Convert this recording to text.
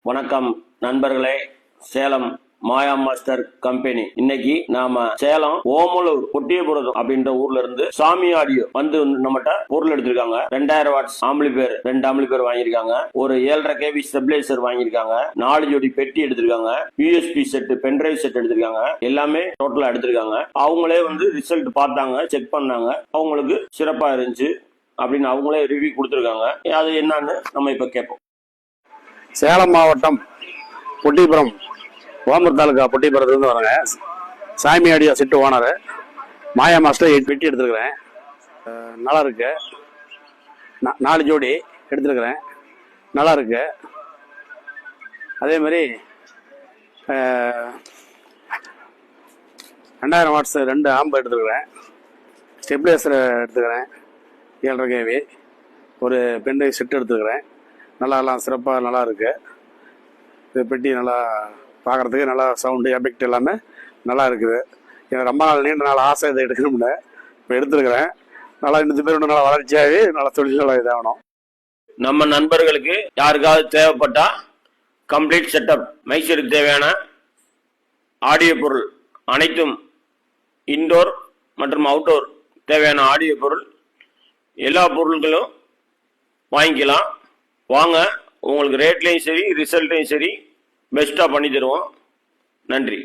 வணக்கம் நண்பர்களே, சேலம் மாயா master company. இன்னைக்கு நாம சேலம் ஓமலூர் பொட்டியபுரம் அப்படின்ற ஊர்ல இருந்து சாமி ஆடியோ வந்து நம்மகிட்ட பொருள் எடுத்திருக்காங்க. 2000 வாட்ஸ் ஆம்பிளிபேர் 2 ஆம்பிளிபேர் வாங்கியிருக்காங்க. ஒரு 7.5 kV ஸ்டெபிலைசர் வாங்கியிருக்காங்க. 4 ஜோடி பெட்டி எடுத்திருக்காங்க. யூஎஸ்பி செட், பென்டிரைவ் செட் எடுத்திருக்காங்க. எல்லாமே டோட்டலா எடுத்திருக்காங்க. அவங்களே வந்து ரிசல்ட் பார்த்தாங்க, செக் பண்ணாங்க. அவங்களுக்கு சிறப்பா இருந்துச்சு அப்படின்னு அவங்களே ரிவ்யூ கொடுத்திருக்காங்க. அது என்னன்னு நம்ம இப்ப கேட்போம். சேலம் மாவட்டம் பொட்டிபுரம், ஓமலூர் தாலுகா பொட்டிபுரத்துலேருந்து வரேங்க. சாமி ஆடியோ செட்டு ஓனர் மாயா மாஸ்டர் 8 பெட்டி எடுத்துருக்கிறேன். நல்லா இருக்கு. 4 ஜோடி எடுத்துருக்கிறேன். நல்லா இருக்கு. அதே மாதிரி 2000 வாட்ஸ் 2 ஆம்பு எடுத்துருக்கிறேன். ஸ்டெபிலைசர் எடுத்துக்கிறேன் 7.5 kV. ஒரு பென்டிரைவ் செட் எடுத்துக்கிறேன். எல்லாம் சிறப்பாக நல்லா இருக்கு. இது பெட்டி நல்லா பார்க்குறதுக்கு நல்லா சவுண்டு எஃபெக்ட் எல்லாமே நல்லா இருக்குது. எனக்கு ரொம்ப நாள் நீண்ட நாள் ஆசை இதை எடுக்கணும்னு இப்போ எடுத்துருக்கிறேன். நல்லா இந்த பேர் நல்லா வளர்ச்சியாகி நல்லா தொழில் நல்லா இதாகணும். நம்ம நண்பர்களுக்கு யாருக்காவது தேவைப்பட்டா கம்ப்ளீட் செட்டப், மைசூருக்கு தேவையான ஆடியோ பொருள் அனைத்தும், இன்டோர் மற்றும் அவுட்டோர் தேவையான ஆடியோ பொருள் எல்லா பொருட்களும் வாங்கிக்கலாம். வாங்க, உங்களுக்கு ரேட்லையும் சரி ரிசல்ட்லையும் சரி பெஸ்ட்டாக பண்ணி தருவோம். நன்றி.